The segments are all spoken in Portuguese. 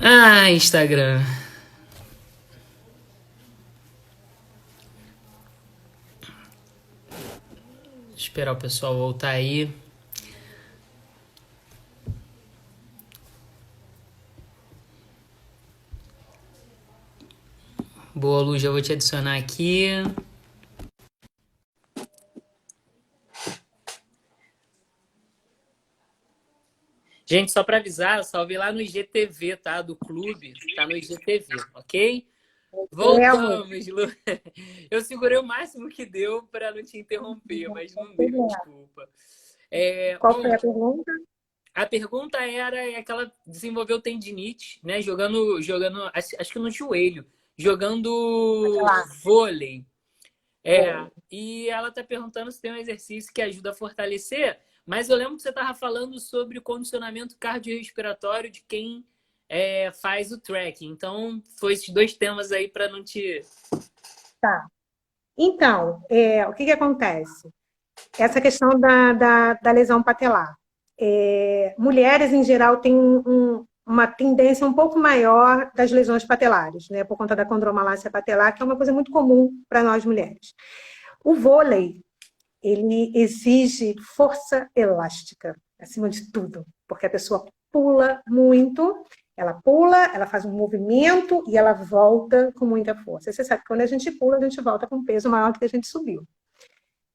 Ah, Instagram. Esperar o pessoal voltar aí. Boa, Lu, já vou te adicionar aqui. Gente, só para avisar, eu salvei lá no IGTV, tá? Do clube. Tá no IGTV, ok? É, amor, Voltamos, Lu. Eu segurei o máximo que deu para não te interromper, não mas tem não deu, problema. desculpa. Qual foi Bom, a pergunta? a pergunta é que ela desenvolveu tendinite, né? Jogando, acho que no joelho, Pode jogando lá. vôlei. Foi. E ela tá perguntando se tem um exercício que ajuda a fortalecer, mas eu lembro que você tava falando sobre o condicionamento cardiorrespiratório de quem faz o trekking. Então, foi esses dois temas aí para não te. Tá. Então, o que que acontece? Essa questão da lesão patelar. Mulheres, em geral, têm uma tendência um pouco maior das lesões patelares, né? Por conta da condromalácia patelar, que é uma coisa muito comum para nós mulheres. O vôlei, ele exige força elástica, acima de tudo, porque a pessoa pula, ela faz um movimento e ela volta com muita força. Você sabe que quando a gente pula, a gente volta com um peso maior do que a gente subiu.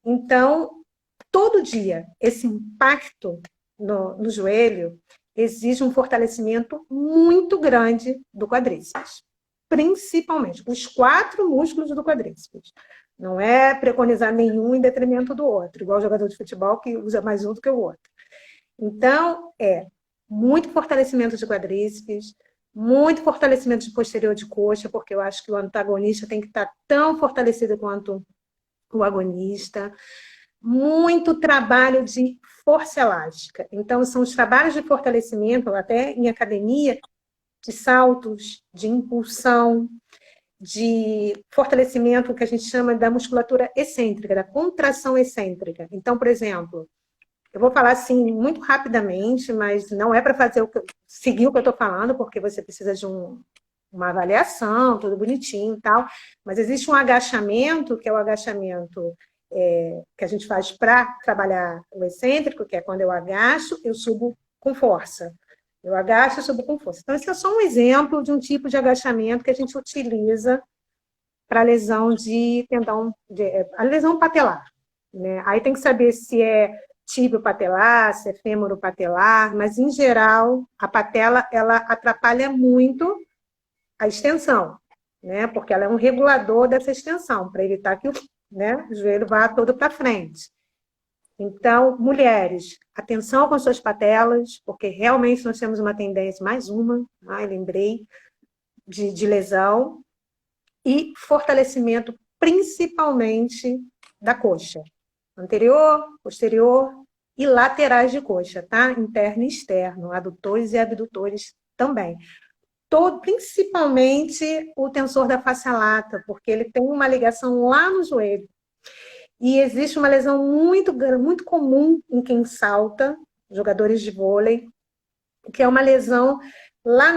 Então, todo dia, esse impacto no joelho exige um fortalecimento muito grande do quadríceps, principalmente os quatro músculos do quadríceps. Não é preconizar nenhum em detrimento do outro, igual o jogador de futebol que usa mais um do que o outro. Então, muito fortalecimento de quadríceps, muito fortalecimento de posterior de coxa, porque eu acho que o antagonista tem que estar tão fortalecido quanto o agonista, muito trabalho de força elástica. Então, são os trabalhos de fortalecimento, até em academia, de saltos, de impulsão, de fortalecimento que a gente chama da musculatura excêntrica, da contração excêntrica. Então, por exemplo, eu vou falar assim muito rapidamente, mas não é para fazer seguir o que eu estou falando, porque você precisa de uma avaliação, tudo bonitinho e tal. Mas existe um agachamento, que é o agachamento que a gente faz para trabalhar o excêntrico, que é quando eu agacho, eu subo com força. Eu agacho e subo com força. Então, esse é só um exemplo de um tipo de agachamento que a gente utiliza para lesão de tendão, a lesão patelar. Né? Aí tem que saber se é tíbio patelar, se é fêmur patelar, mas em geral a patela ela atrapalha muito a extensão, né? Porque ela é um regulador dessa extensão para evitar que o joelho vá todo para frente. Então, mulheres, atenção com suas patelas, porque realmente nós temos uma tendência, mais uma, lembrei, de lesão, e fortalecimento principalmente da coxa. Anterior, posterior e laterais de coxa, tá? Interno e externo, adutores e abdutores também. Principalmente o tensor da face lata, porque ele tem uma ligação lá no joelho. E existe uma lesão muito comum em quem salta, jogadores de vôlei, que é uma lesão lá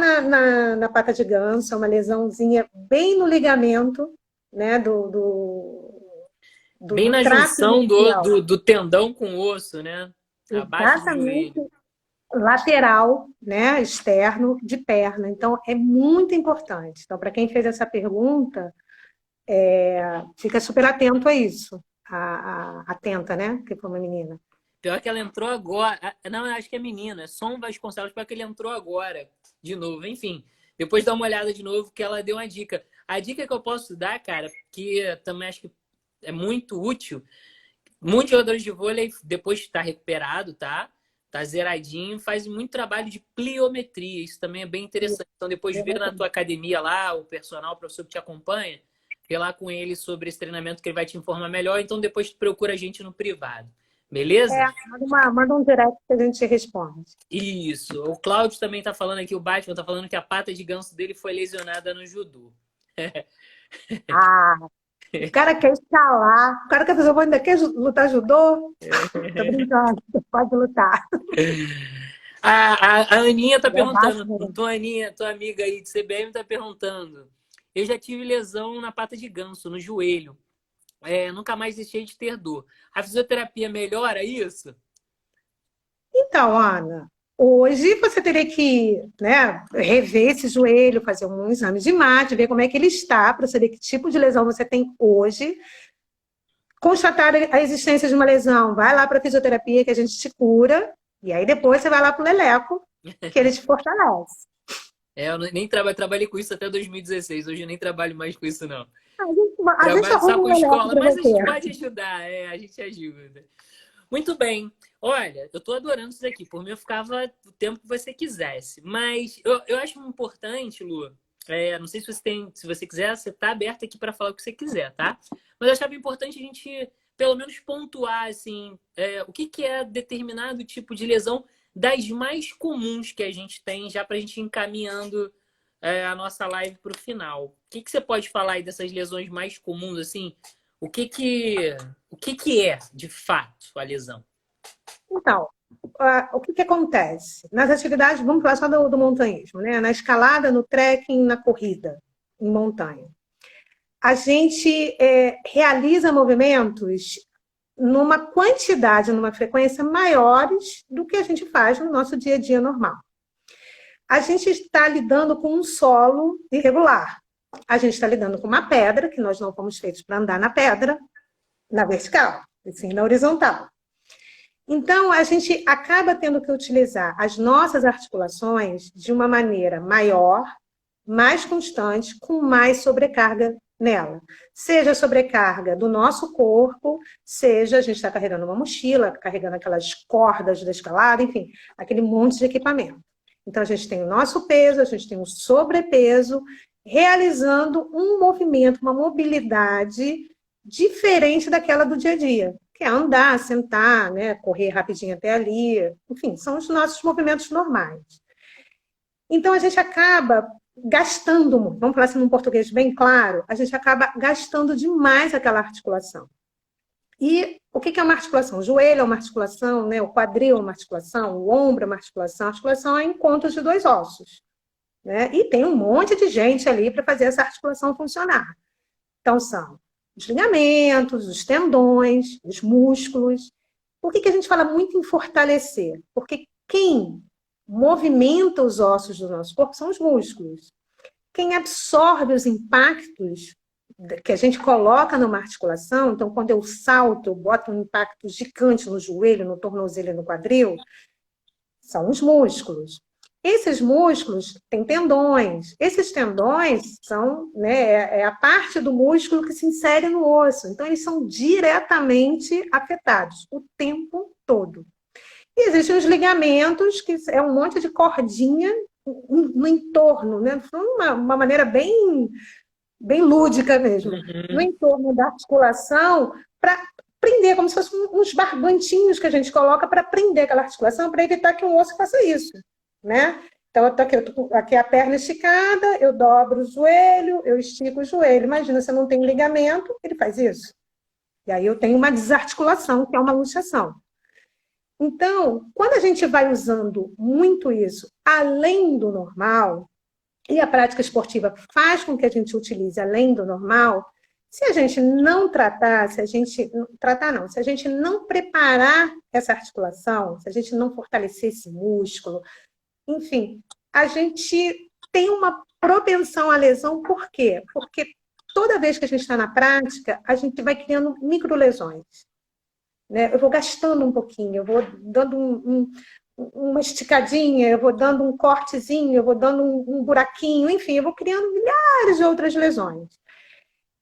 na pata de ganso, é uma lesãozinha bem no ligamento, né, Bem do na trato junção medial. do tendão com o osso, né? Abaixo do Exatamente joelho. lateral, né, externo de perna. Então, é muito importante. Então, para quem fez essa pergunta, fica super atento a isso. Atenta, né? Que foi uma menina. Pior que ela entrou agora. Não, acho que é menina. É Som Vasconcelos. Pior que ele entrou agora. De novo. Enfim. Depois dá uma olhada de novo que ela deu uma dica. A dica que eu posso dar, cara, que também acho que é muito útil. Muitos jogadores de vôlei, depois de estar recuperado, tá? Tá zeradinho, faz muito trabalho de pliometria. Isso também é bem interessante. Então, depois vê na tua academia lá, o personal, o professor que te acompanha, vê lá com ele sobre esse treinamento que ele vai te informar melhor. Então, depois procura a gente no privado. Beleza? Manda um direct que a gente responde. Isso. O Cláudio também tá falando aqui, o Batman tá falando que a pata de ganso dele foi lesionada no judô. Ah, o cara quer escalar, o cara quer fazer o ainda quer lutar judô? Tô brincando, pode lutar. A Aninha tá Gravaço, perguntando, né? tua Aninha, tua amiga aí de CBM tá perguntando. Eu já tive lesão na pata de ganso, no joelho. Nunca mais deixei de ter dor. A fisioterapia melhora isso? Então, Ana, hoje você teria que, né, rever esse joelho, fazer um exame de imagem, ver como é que ele está, para saber que tipo de lesão você tem hoje. Constatar a existência de uma lesão, vai lá para a fisioterapia que a gente te cura, e aí depois você vai lá para o Leleco, que ele te fortalece. Eu nem trabalhei com isso até 2016. Hoje eu nem trabalho mais com isso, não. A gente Trabalho só arruma com um Leleco escola, para mas a você. gente pode ajudar, a gente ajuda. Muito bem. Olha, eu tô adorando isso daqui. Por mim, eu ficava o tempo que você quisesse. Mas eu acho importante, Lu. Não sei se você quiser, você tá aberto aqui para falar o que você quiser, tá? Mas eu achava importante a gente, pelo menos, pontuar, assim, o que que é determinado tipo de lesão das mais comuns que a gente tem, já para a gente ir encaminhando a nossa live para o final. O que que você pode falar aí dessas lesões mais comuns, assim? O que que, o que que é, de fato, a lesão? Então, o que acontece? Nas atividades, vamos falar só do montanhismo, né? Na escalada, no trekking, na corrida em montanha. A gente realiza movimentos numa quantidade, numa frequência maiores do que a gente faz no nosso dia a dia normal. A gente está lidando com um solo irregular. A gente está lidando com uma pedra, que nós não fomos feitos para andar na pedra, na vertical, e sim na horizontal. Então, a gente acaba tendo que utilizar as nossas articulações de uma maneira maior, mais constante, com mais sobrecarga nela. Seja a sobrecarga do nosso corpo, seja a gente está carregando uma mochila, carregando aquelas cordas da escalada, enfim, aquele monte de equipamento. Então, a gente tem o nosso peso, a gente tem o sobrepeso, realizando um movimento, uma mobilidade diferente daquela do dia a dia, que é andar, sentar, né, correr rapidinho até ali, enfim, são os nossos movimentos normais. Então, a gente acaba gastando, vamos falar assim num português bem claro, a gente acaba gastando demais aquela articulação. E o que é uma articulação? O joelho é uma articulação, né? O quadril é uma articulação, o ombro é uma articulação. A articulação é encontro de dois ossos. Né? E tem um monte de gente ali para fazer essa articulação funcionar. Então, são os ligamentos, os tendões, os músculos. Por que a gente fala muito em fortalecer? Porque quem movimenta os ossos do nosso corpo são os músculos. Quem absorve os impactos que a gente coloca numa articulação, então quando eu salto, eu boto um impacto gigante no joelho, no tornozelo e no quadril, são os músculos. Esses músculos têm tendões. Esses tendões são, né, a parte do músculo que se insere no osso. Então, eles são diretamente afetados o tempo todo. E existem os ligamentos, que é um monte de cordinha no entorno, né? Uma maneira bem lúdica mesmo, no entorno da articulação, para prender, como se fossem uns barbantinhos que a gente coloca para prender aquela articulação, para evitar que um osso faça isso, né? Então, eu tô aqui a perna esticada, eu dobro o joelho, eu estico o joelho. Imagina, se eu não tenho ligamento, ele faz isso. E aí eu tenho uma desarticulação, que é uma luxação. Então, quando a gente vai usando muito isso, além do normal, e a prática esportiva faz com que a gente utilize além do normal, se a gente não tratar, se a gente tratar não, se a gente não preparar essa articulação, se a gente não fortalecer esse músculo, enfim, a gente tem uma propensão à lesão, por quê? Porque toda vez que a gente está na prática, a gente vai criando microlesões. Né? Eu vou gastando um pouquinho, eu vou dando uma esticadinha, eu vou dando um cortezinho, eu vou dando um buraquinho, enfim, eu vou criando milhares de outras lesões.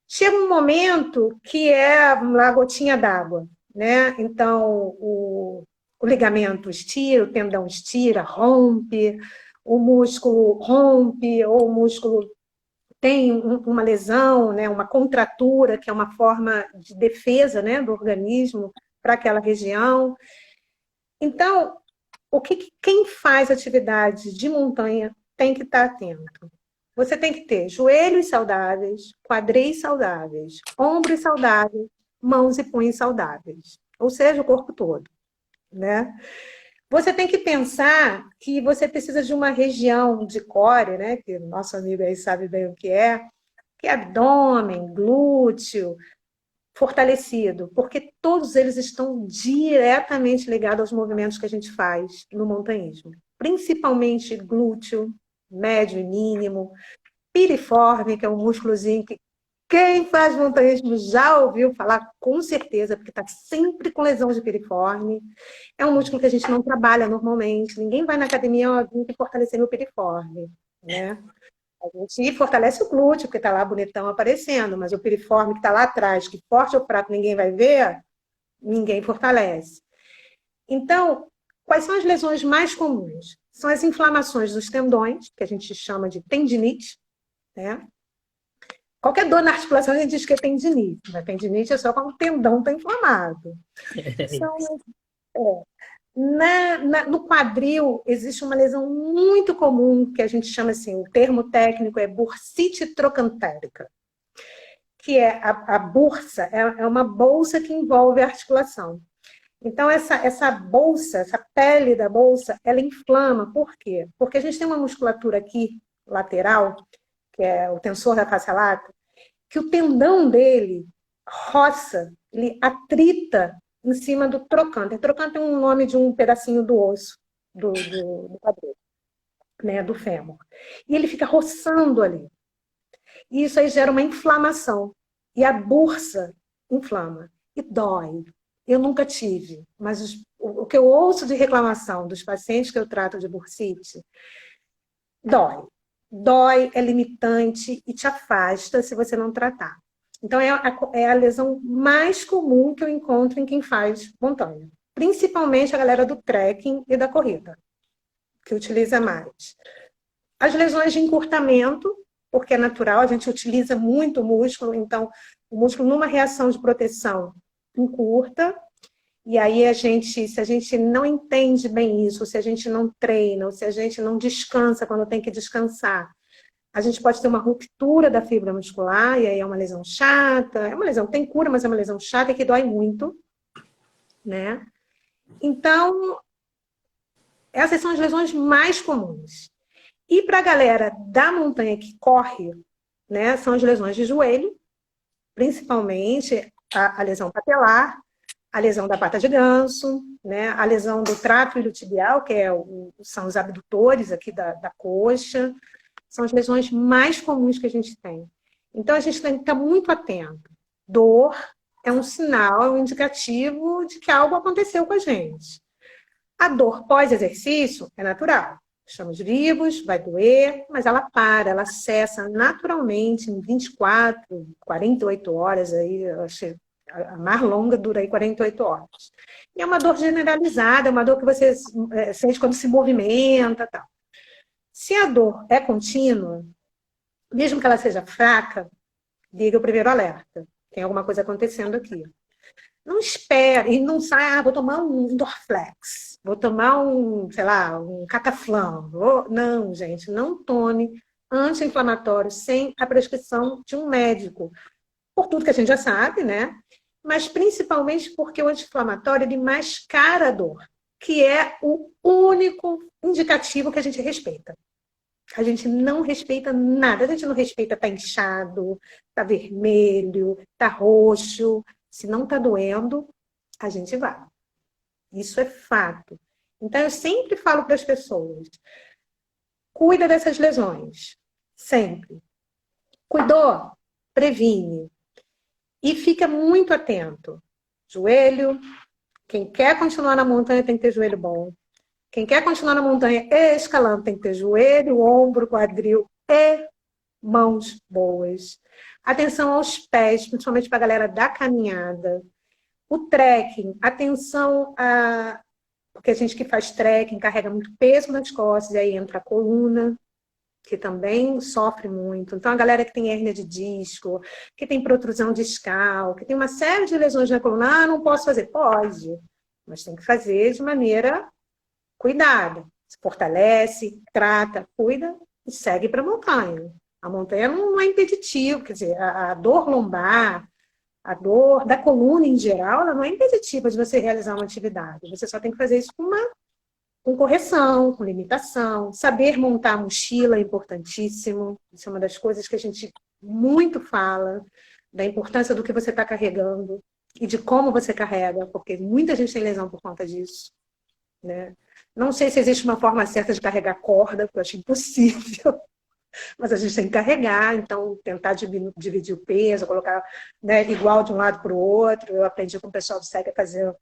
Chega um momento que é a gotinha d'água, né? Então, o ligamento estira, o tendão estira, rompe, o músculo rompe, ou o músculo tem uma lesão, né? Uma contratura, que é uma forma de defesa, né? Do organismo para aquela região. Então, quem faz atividade de montanha tem que estar atento. Você tem que ter joelhos saudáveis, quadris saudáveis, ombros saudáveis, mãos e punhos saudáveis. Ou seja, o corpo todo. Né? Você tem que pensar que você precisa de uma região de core, né? Que nosso amigo aí sabe bem o que é abdômen, glúteo, fortalecido, porque todos eles estão diretamente ligados aos movimentos que a gente faz no montanhismo, principalmente glúteo, médio e mínimo, piriforme, que é um músculozinho que quem faz montanhismo já ouviu falar com certeza, porque está sempre com lesão de piriforme. É um músculo que a gente não trabalha normalmente. Ninguém vai na academia, ó, tem que fortalecer meu piriforme, né? A gente fortalece o glúteo, porque está lá bonitão aparecendo, mas o piriforme que está lá atrás, que forte ou fraco ninguém vai ver, ninguém fortalece. Então, quais são as lesões mais comuns? São as inflamações dos tendões, que a gente chama de tendinite, né? Qualquer dor na articulação a gente diz que é tendinite, mas tendinite é só quando o tendão está inflamado. São, no quadril existe uma lesão muito comum, que a gente chama assim, o termo técnico é bursite trocantérica, que é a bursa, é uma bolsa que envolve a articulação. Então, essa bolsa, essa pele da bolsa, ela inflama. Por quê? Porque a gente tem uma musculatura aqui, lateral, que é o tensor da face lata, que o tendão dele roça, ele atrita em cima do trocânter. Trocânter é um nome de um pedacinho do osso do quadril, né, do fêmur. E ele fica roçando ali. E isso aí gera uma inflamação. E a bursa inflama. E dói. Eu nunca tive, mas o que eu ouço de reclamação dos pacientes que eu trato de bursite, dói. Dói, é limitante e te afasta se você não tratar. Então, é a lesão mais comum que eu encontro em quem faz montanha. Principalmente a galera do trekking e da corrida, que utiliza mais. As lesões de encurtamento, porque é natural, a gente utiliza muito o músculo, então o músculo numa reação de proteção encurta, e aí se a gente não entende bem isso, se a gente não treina, ou se a gente não descansa quando tem que descansar, a gente pode ter uma ruptura da fibra muscular, e aí é uma lesão chata, é uma lesão que tem cura, mas é uma lesão chata e que dói muito, né? Então, essas são as lesões mais comuns. E para a galera da montanha que corre, né, são as lesões de joelho, principalmente a lesão patelar, a lesão da pata de ganso, né, a lesão do trato iliotibial, que são os abdutores aqui da coxa, são as lesões mais comuns que a gente tem. Então, a gente tem que estar muito atento. Dor é um sinal, é um indicativo de que algo aconteceu com a gente. A dor pós-exercício é natural. Estamos vivos, vai doer, mas ela para, ela cessa naturalmente em 24, 48 horas. Aí, eu achei a mais longa dura aí 48 horas. E é uma dor generalizada, é uma dor que você sente quando se movimenta, tal. Se a dor é contínua, mesmo que ela seja fraca, liga o primeiro alerta. Tem alguma coisa acontecendo aqui. Não espere e não sai, vou tomar um Dorflex, vou tomar sei lá, um Cataflam. Não, gente, não tome anti-inflamatório sem a prescrição de um médico. Por tudo que a gente já sabe, né? Mas principalmente porque o anti-inflamatório ele mascara a dor, que é o único indicativo que a gente respeita. A gente não respeita nada, a gente não respeita tá inchado, tá vermelho, tá roxo. Se não tá doendo, a gente vai. Isso é fato. Então, eu sempre falo para as pessoas, cuida dessas lesões, sempre. Cuidou, previne. E fica muito atento. Joelho, quem quer continuar na montanha tem que ter joelho bom. Quem quer continuar na montanha escalando tem que ter joelho, ombro, quadril e mãos boas. Atenção aos pés, principalmente para a galera da caminhada. O trekking, atenção a... Porque a gente que faz trekking carrega muito peso nas costas, e aí entra a coluna, que também sofre muito. Então, a galera que tem hérnia de disco, que tem protrusão discal, que tem uma série de lesões na coluna, não posso fazer. Pode, mas tem que fazer de maneira cuidada. Se fortalece, trata, cuida e segue para a montanha. A montanha não é impeditivo, quer dizer, a dor lombar, a dor da coluna em geral, ela não é impeditiva de você realizar uma atividade. Você só tem que fazer isso com uma com correção, com limitação. Saber montar a mochila é importantíssimo. Isso é uma das coisas que a gente muito fala, da importância do que você está carregando e de como você carrega, porque muita gente tem lesão por conta disso, né? Não sei se existe uma forma certa de carregar corda, porque eu acho impossível, mas a gente tem que carregar, então tentar dividir o peso, colocar, né, igual de um lado para o outro. Eu aprendi com o pessoal do SEG a fazer,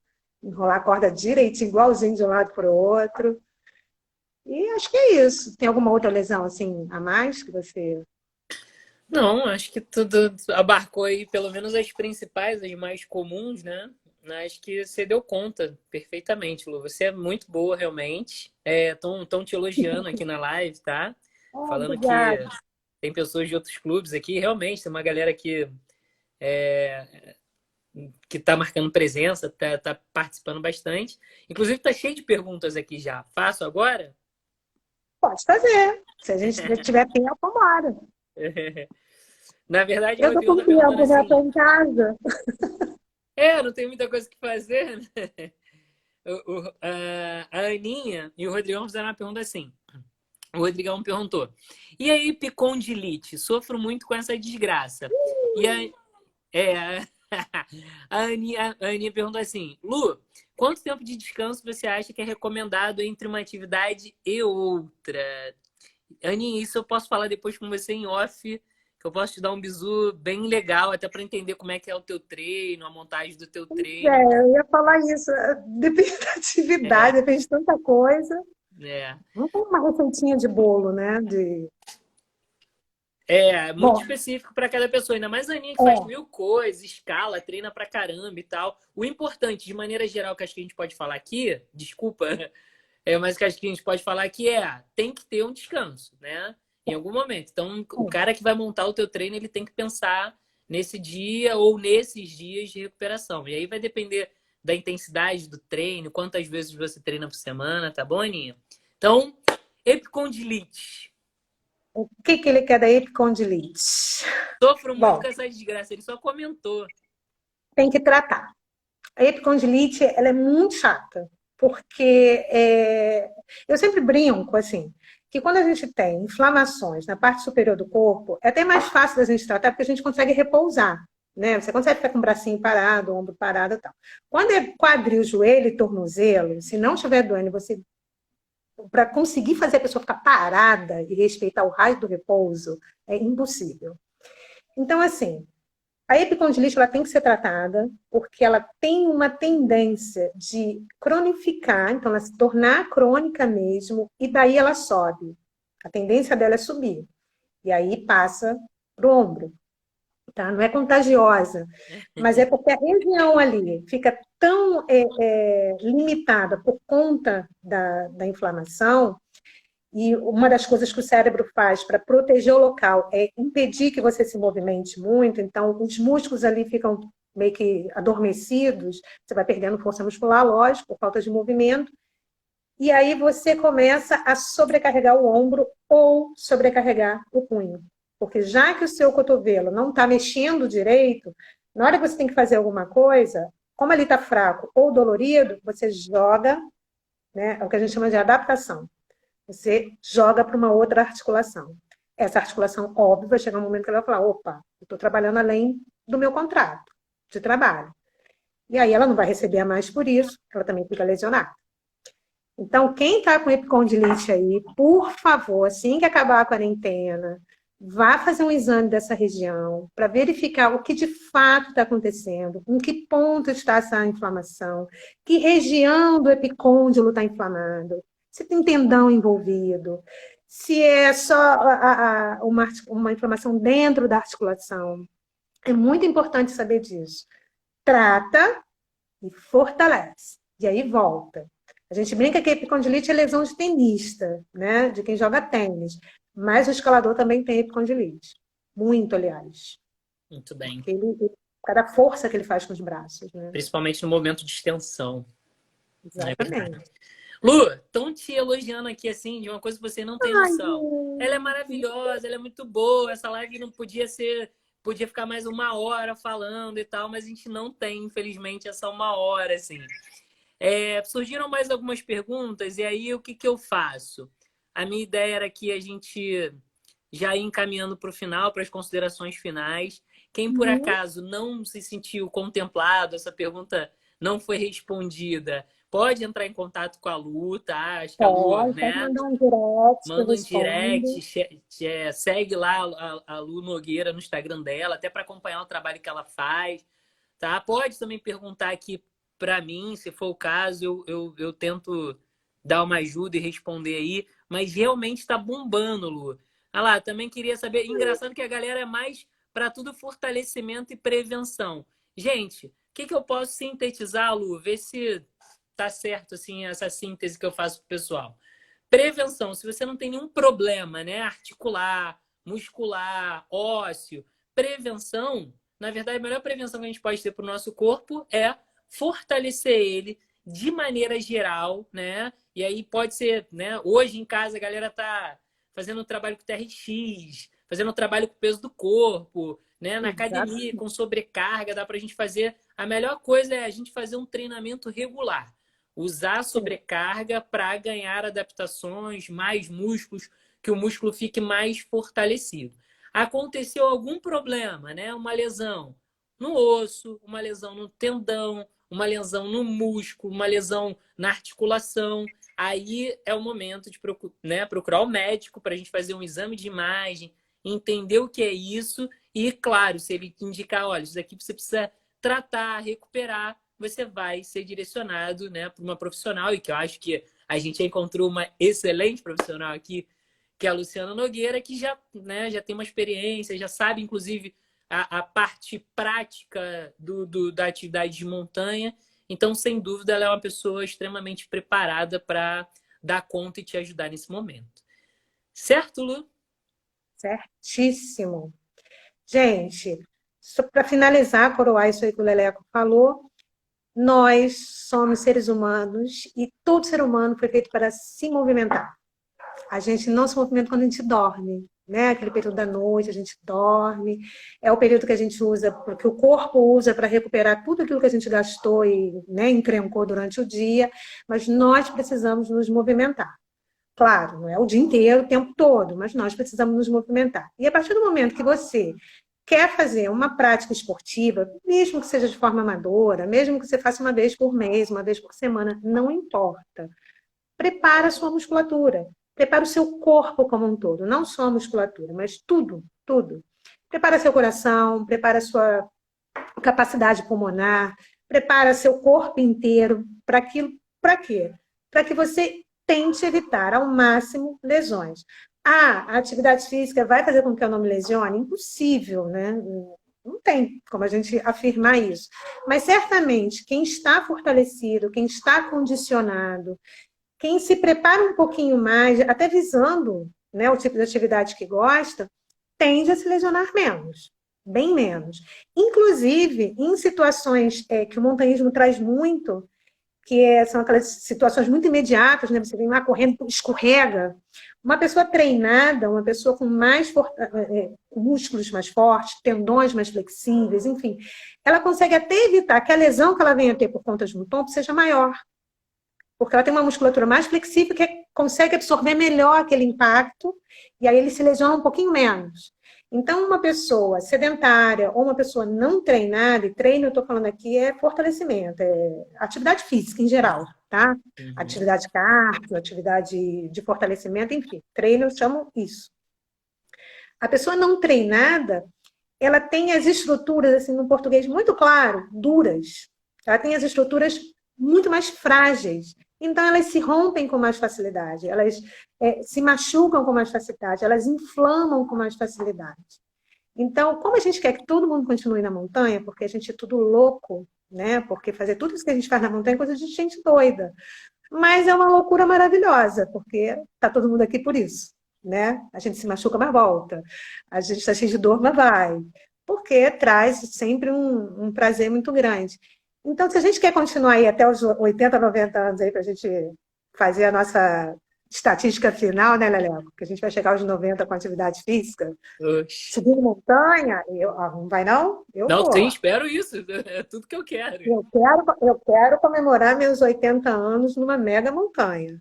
enrolar a corda direitinho, igualzinho de um lado para o outro. E acho que é isso. Tem alguma outra lesão assim a mais que você... Não, acho que tudo abarcou aí, pelo menos as principais, as mais comuns, né? Acho que você deu conta perfeitamente, Lu. Você é muito boa, realmente. Tão te elogiando aqui na live, tá? Oh, Falando que obrigada. tem pessoas de outros clubes aqui. Realmente, tem uma galera é, que tá marcando presença, tá participando bastante. Inclusive, tá cheio de perguntas aqui já. Faço agora? Pode fazer. Se a gente tiver tempo, vambora. Na verdade, o Eu tô Rodrigão com tá perguntando tempo, né? Eu tô assim: em casa. não tem muita coisa que fazer, né? A Aninha e o Rodrigão fizeram uma pergunta assim. O Rodrigão perguntou: e aí, epicondilite? Sofro muito com essa desgraça. E a, é, a Aninha perguntou assim: Lu, quanto tempo de descanso você acha que é recomendado entre uma atividade e outra? Aninha, isso eu posso falar depois com você em off, que eu posso te dar um bizu bem legal, até para entender como é que é o teu treino, a montagem do teu treino. Eu ia falar isso. Depende da É, atividade, depende de tanta coisa. é. Não tem uma receitinha de bolo, né? É, muito Bom, específico para cada pessoa. Ainda mais a Aninha que faz é, mil coisas, escala, treina pra caramba e tal. O importante, de maneira geral, que acho que a gente pode falar aqui, desculpa, mas que acho que a gente pode falar aqui tem que ter um descanso, né? Em algum momento. Então, o cara que vai montar o teu treino, ele tem que pensar nesse dia ou nesses dias de recuperação. E aí vai depender da intensidade do treino, quantas vezes você treina por semana, tá bom, Aninha? Então, epicondilite. o que que ele quer da epicondilite? Sofro muito Bom, com essa desgraça. Ele só comentou. tem que tratar. A epicondilite, ela é muito chata, porque eu sempre brinco, assim, que quando a gente tem inflamações na parte superior do corpo, é até mais fácil da gente tratar, porque a gente consegue repousar, né? Você consegue ficar com o bracinho parado, o ombro parado e tal. Quando é quadril, joelho e tornozelo, se não estiver doendo, você para conseguir fazer a pessoa ficar parada e respeitar o raio do repouso, é impossível. Então, assim, a epicondilite ela tem que ser tratada porque ela tem uma tendência de cronificar, então ela se tornar crônica mesmo, e daí ela sobe. A tendência dela é subir. E aí passa para o ombro. Tá? Não é contagiosa, mas é porque a região ali fica tão limitada por conta da inflamação, e uma das coisas que o cérebro faz para proteger o local é impedir que você se movimente muito, então os músculos ali ficam meio que adormecidos, você vai perdendo força muscular, lógico, por falta de movimento, e aí você começa a sobrecarregar o ombro ou sobrecarregar o punho. Porque já que o seu cotovelo não está mexendo direito, na hora que você tem que fazer alguma coisa, como ele está fraco ou dolorido, você joga, né, é o que a gente chama de adaptação. Você joga para uma outra articulação. Essa articulação, óbvio, vai chegar um momento que ela vai falar: opa, eu estou trabalhando além do meu contrato de trabalho. E aí ela não vai receber a mais por isso, ela também fica lesionada. Então, quem está com epicondilite aí, por favor, assim que acabar a quarentena, vá fazer um exame dessa região para verificar o que de fato está acontecendo, em que ponto está essa inflamação, que região do epicôndilo está inflamado, se tem tendão envolvido, se é só uma inflamação dentro da articulação. É muito importante saber disso. Trata e fortalece. E aí volta. A gente brinca que a epicondilite é lesão de tenista, né? De quem joga tênis. Mas o escalador também tem epicondilite. Muito, aliás. Muito bem. Porque cada força que ele faz com os braços, né? Principalmente no momento de extensão. É verdade. Exatamente. Lu, estão te elogiando aqui assim de uma coisa que você não tem Ai, noção. Ela é maravilhosa, ela é muito boa. Essa live não podia ser, podia ficar mais uma hora falando e tal, mas a gente não tem, infelizmente, essa uma hora assim. Surgiram mais algumas perguntas, e aí o que que eu faço? A minha ideia era que a gente já ir encaminhando para o final, para as considerações finais. Quem por Uhum. acaso não se sentiu contemplado, essa pergunta não foi respondida, pode entrar em contato com a Lu, tá? Acho que a Lu, Pode né? mandar um direct que eu Manda um direct, respondo. segue lá a Lu Nogueira no Instagram dela, até para acompanhar o trabalho que ela faz, tá? Pode também perguntar aqui para mim, se for o caso, eu tento dar uma ajuda e responder aí, mas realmente está bombando, Lu. Ah lá, também queria saber, engraçado que a galera é mais para tudo fortalecimento e prevenção. Gente, o que que eu posso sintetizar, Lu? Ver se tá certo assim essa síntese que eu faço pro pessoal. Prevenção, se você não tem nenhum problema, né, articular, muscular, ósseo, prevenção, na verdade, a melhor prevenção que a gente pode ter para o nosso corpo é fortalecer ele de maneira geral, né? E aí pode ser, né? Hoje em casa a galera tá fazendo um trabalho com TRX, fazendo um trabalho com o peso do corpo, né? Na academia, Exato. com sobrecarga, dá para a gente fazer. A melhor coisa é a gente fazer um treinamento regular. Usar a Sim. sobrecarga para ganhar adaptações, mais músculos, que o músculo fique mais fortalecido. Aconteceu algum problema, né? Uma lesão no osso, uma lesão no tendão, uma lesão no músculo, uma lesão na articulação. Aí é o momento de procurar o médico para a gente fazer um exame de imagem, entender o que é isso e, claro, se ele indicar, olha, isso daqui você precisa tratar, recuperar, você vai ser direcionado, né, para uma profissional, e que eu acho que a gente encontrou uma excelente profissional aqui, que é a Luciana Nogueira, que já, né, já tem uma experiência, já sabe, inclusive, a parte prática da atividade de montanha. Então, sem dúvida, ela é uma pessoa extremamente preparada para dar conta e te ajudar nesse momento. Certo, Lu? Certíssimo. Gente, para finalizar, coroar isso aí que o Leleco falou, nós somos seres humanos e todo ser humano foi feito para se movimentar. A gente não se movimenta quando a gente dorme, né? Aquele período da noite, a gente dorme. É o período que a gente usa, que o corpo usa para recuperar tudo aquilo que a gente gastou e, né, encrencou durante o dia. Mas nós precisamos nos movimentar. Claro, não é o dia inteiro, o tempo todo, mas nós precisamos nos movimentar. E a partir do momento que você quer fazer uma prática esportiva, mesmo que seja de forma amadora, mesmo que você faça uma vez por mês, uma vez por semana, não importa. Prepara a sua musculatura, prepara o seu corpo como um todo, não só a musculatura, mas tudo, tudo. Prepara seu coração, prepara sua capacidade pulmonar, prepara seu corpo inteiro para aquilo, para quê? Para que você tente evitar ao máximo lesões. A atividade física vai fazer com que eu não me lesione? Impossível, né? Não tem como a gente afirmar isso. Mas certamente quem está fortalecido, quem está condicionado, quem se prepara um pouquinho mais, até visando, né, o tipo de atividade que gosta, tende a se lesionar menos, bem menos. Inclusive, em situações que o montanhismo traz muito, são aquelas situações muito imediatas, né? Você vem lá correndo, escorrega. Uma pessoa treinada, uma pessoa com músculos mais fortes, tendões mais flexíveis, enfim, ela consegue até evitar que a lesão que ela venha a ter por conta de um tombo seja maior, porque ela tem uma musculatura mais flexível que consegue absorver melhor aquele impacto e aí ele se lesiona um pouquinho menos. Então, uma pessoa sedentária ou uma pessoa não treinada, e treino, eu estou falando aqui, é fortalecimento, é atividade física em geral, tá? Uhum. Atividade cardio, atividade de fortalecimento, enfim, treino eu chamo isso. A pessoa não treinada, ela tem as estruturas, assim, no português muito claro, duras. Ela tem as estruturas muito mais frágeis. Então, elas se rompem com mais facilidade, elas se machucam com mais facilidade, elas inflamam com mais facilidade. Então, como a gente quer que todo mundo continue na montanha, porque a gente é tudo louco, né? Porque fazer tudo isso que a gente faz na montanha é coisa de gente doida. Mas é uma loucura maravilhosa, porque está todo mundo aqui por isso, né? A gente se machuca, mas volta. A gente está cheio de dor, mas vai. Porque traz sempre um prazer muito grande. Então, se a gente quer continuar aí até os 80, 90 anos aí para a gente fazer a nossa estatística final, né, Leleco? Que a gente vai chegar aos 90 com atividade física. Oxe. Subir montanha, não vai não? Eu Não, vou. sim, espero isso. É tudo que eu quero. Eu quero comemorar meus 80 anos numa mega montanha.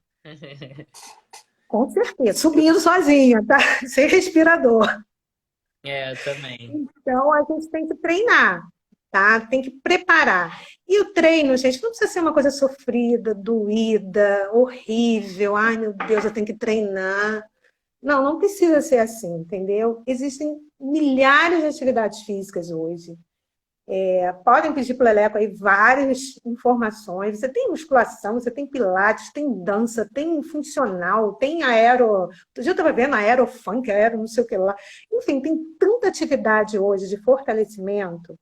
Com certeza. Subindo sozinha, tá? Sem respirador. É, também. Então, a gente tem que treinar, tá? Tem que preparar. E o treino, gente, não precisa ser uma coisa sofrida, doída, horrível. Ai, meu Deus, eu tenho que treinar. Não, não precisa ser assim, entendeu? Existem milhares de atividades físicas hoje. Podem pedir para o Leleco aí várias informações. Você tem musculação, você tem pilates, tem dança, tem funcional, tem aero. Outro dia eu estava vendo aerofunk, aero não sei o que lá. Enfim, tem tanta atividade hoje de fortalecimento,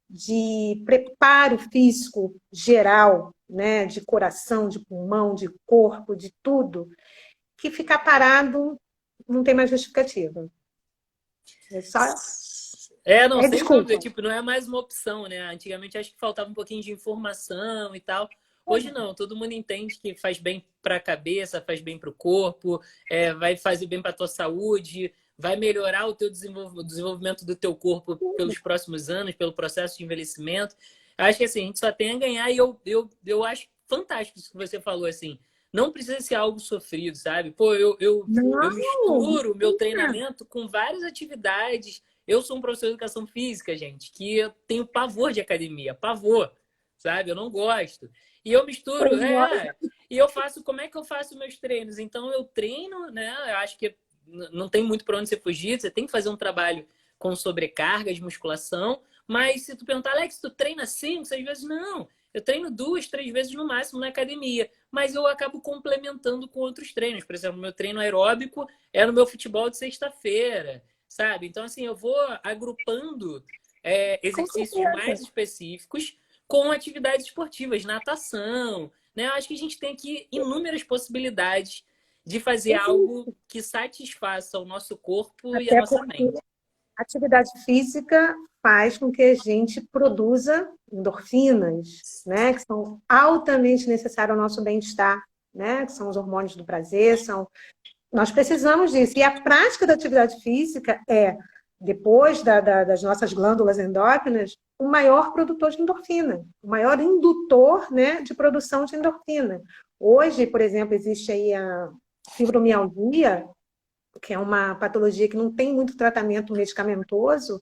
de preparo físico geral, né? De coração, de pulmão, de corpo, de tudo, que ficar parado não tem mais justificativa. É só. Não, É sem dúvida. desculpa. Tipo, não é mais uma opção, né? Antigamente acho que faltava um pouquinho de informação e tal. Hoje não, todo mundo entende que faz bem para a cabeça, faz bem para o corpo, vai fazer bem para a tua saúde, vai melhorar o teu desenvolvimento do teu corpo pelos próximos anos, pelo processo de envelhecimento. Acho que assim, a gente só tem a ganhar e eu acho fantástico isso que você falou, assim. Não precisa ser algo sofrido, sabe? Pô, eu Não, misturo o meu treinamento com várias atividades. Eu sou um professor de educação física, gente, que eu tenho pavor de academia, pavor, sabe? Eu não gosto. E eu misturo, pois é. e eu faço, como é que eu faço meus treinos? Então eu treino, né? Eu acho que não tem muito para onde você fugir, você tem que fazer um trabalho com sobrecarga de musculação, mas se tu perguntar, Alex, tu treina 5, 6 vezes? Não, eu treino 2, 3 vezes no máximo na academia, mas eu acabo complementando com outros treinos. Por exemplo, meu treino aeróbico é no meu futebol de sexta-feira, sabe? Então, assim, eu vou agrupando Com exercícios mais certeza. específicos com atividades esportivas, natação, né? Eu acho que a gente tem aqui inúmeras possibilidades de fazer algo que satisfaça o nosso corpo e a Até nossa porque mente. a atividade física faz com que a gente produza endorfinas, né? Que são altamente necessárias ao nosso bem-estar, né? Que são os hormônios do prazer, nós precisamos disso. E a prática da atividade física depois das nossas glândulas endócrinas, o maior produtor de endorfina, o maior indutor, né, de produção de endorfina. Hoje, por exemplo, existe aí a fibromialgia, que é uma patologia que não tem muito tratamento medicamentoso,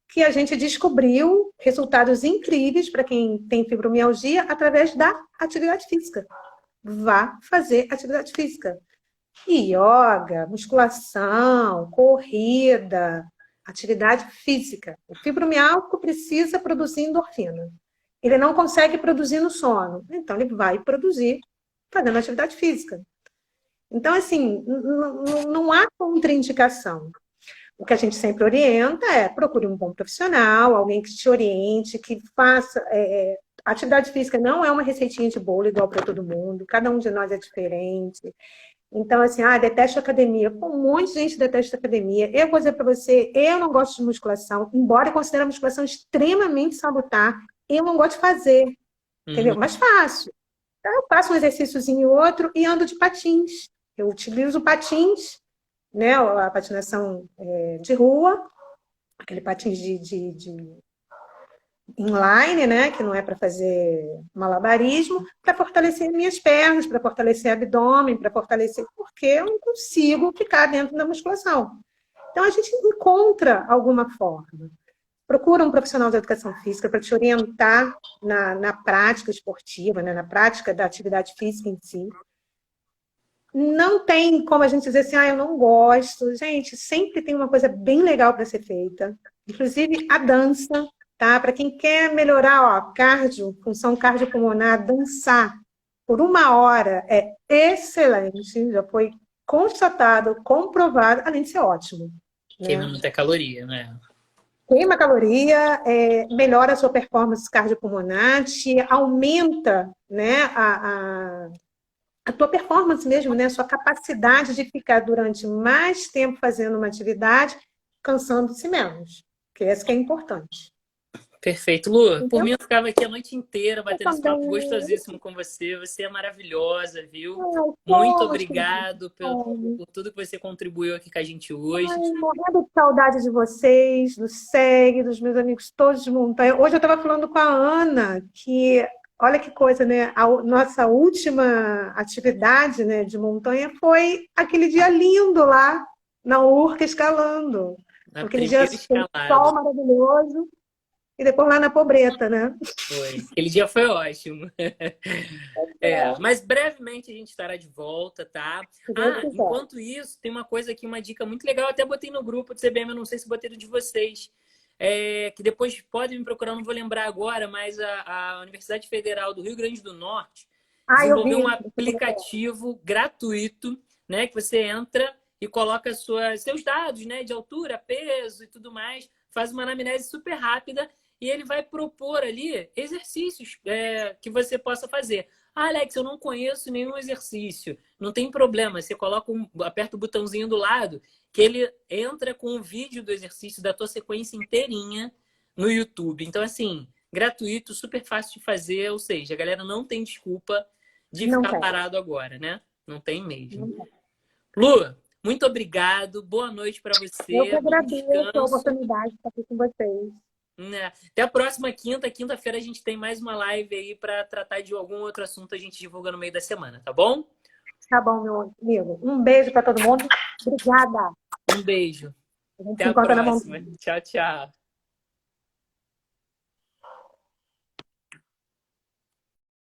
que a gente descobriu resultados incríveis para quem tem fibromialgia através da atividade física. Vá fazer atividade física. Yoga, musculação, corrida, atividade física. O fibromialgico precisa produzir endorfina. Ele não consegue produzir no sono, então ele vai produzir fazendo atividade física. Então, assim, não há contraindicação. O que a gente sempre orienta é procure um bom profissional, alguém que te oriente, que faça. Atividade física não é uma receitinha de bolo igual para todo mundo, cada um de nós é diferente. Então, assim, detesto academia. Pô, um monte de gente detesta academia. Eu vou dizer para você, eu não gosto de musculação, embora eu considere a musculação extremamente salutar, eu não gosto de fazer, entendeu? Uhum. Mas faço. Então, eu faço um exercíciozinho ou outro e ando de patins. Eu utilizo patins, né? A patinação de rua, aquele patins de inline, né, que não é para fazer malabarismo, para fortalecer minhas pernas, para fortalecer abdômen, para fortalecer, porque eu não consigo ficar dentro da musculação. Então a gente encontra alguma forma. Procura um profissional de educação física para te orientar na prática esportiva, né, na prática da atividade física em si. Não tem como a gente dizer assim, eu não gosto. Gente, sempre tem uma coisa bem legal para ser feita. Inclusive a dança, tá? Para quem quer melhorar, função cardiopulmonar, dançar por 1 hora é excelente, já foi constatado, comprovado, além de ser ótimo, Queima né? muita caloria, né? Queima caloria, melhora a sua performance cardiopulmonar, te aumenta, né, a tua performance mesmo, né? A sua capacidade de ficar durante mais tempo fazendo uma atividade, cansando-se menos, que essa que é importante. Perfeito. Lu, por Entendeu? mim eu ficava aqui a noite inteira Eu batendo esse papo também. gostosíssimo com você. Você é maravilhosa, viu? Ai, Muito somos, queridos. obrigado por tudo que você contribuiu aqui com a gente hoje. Ai, morrendo de saudade de vocês, do SEG, dos meus amigos todos de montanha. Hoje eu estava falando com a Ana, que, olha que coisa, né? Nossa última atividade, né, de montanha foi aquele dia lindo lá na Urca escalando. Na Aquele dia, primeira aquele escalada. sol maravilhoso, e depois lá na Pobreta, né? Foi. Aquele dia foi ótimo. É, mas brevemente a gente estará de volta, tá? Se Deus Ah, quiser. enquanto isso, tem uma coisa aqui, uma dica muito legal. Eu até botei no grupo do CBM, eu não sei se botei no de vocês. Que depois podem me procurar, não vou lembrar agora, mas a Universidade Federal do Rio Grande do Norte Ah, eu desenvolveu vi um isso. Você colocou. aplicativo gratuito, né? Que você entra e coloca seus dados, né? De altura, peso e tudo mais, faz uma anamnese super rápida e ele vai propor ali exercícios que você possa fazer. Ah, Alex, eu não conheço nenhum exercício. Não tem problema, você aperta o botãozinho do lado, que ele entra com o vídeo do exercício da tua sequência inteirinha no YouTube. Então, assim, gratuito, super fácil de fazer, ou seja, a galera não tem desculpa de Não ficar tem. parado agora, né? Não tem mesmo. Não tem. Lu, muito obrigado. Boa noite para Eu que você. Bom agradeço a descanso. oportunidade de estar aqui com vocês. Né? Até a próxima quinta. Quinta-feira a gente tem mais uma live aí para tratar de algum outro assunto a gente divulga no meio da semana, tá bom? Tá bom, meu amigo. Um beijo para todo mundo. Obrigada. Um beijo. A gente Até se a encontra na próxima. montanha. Tchau, tchau.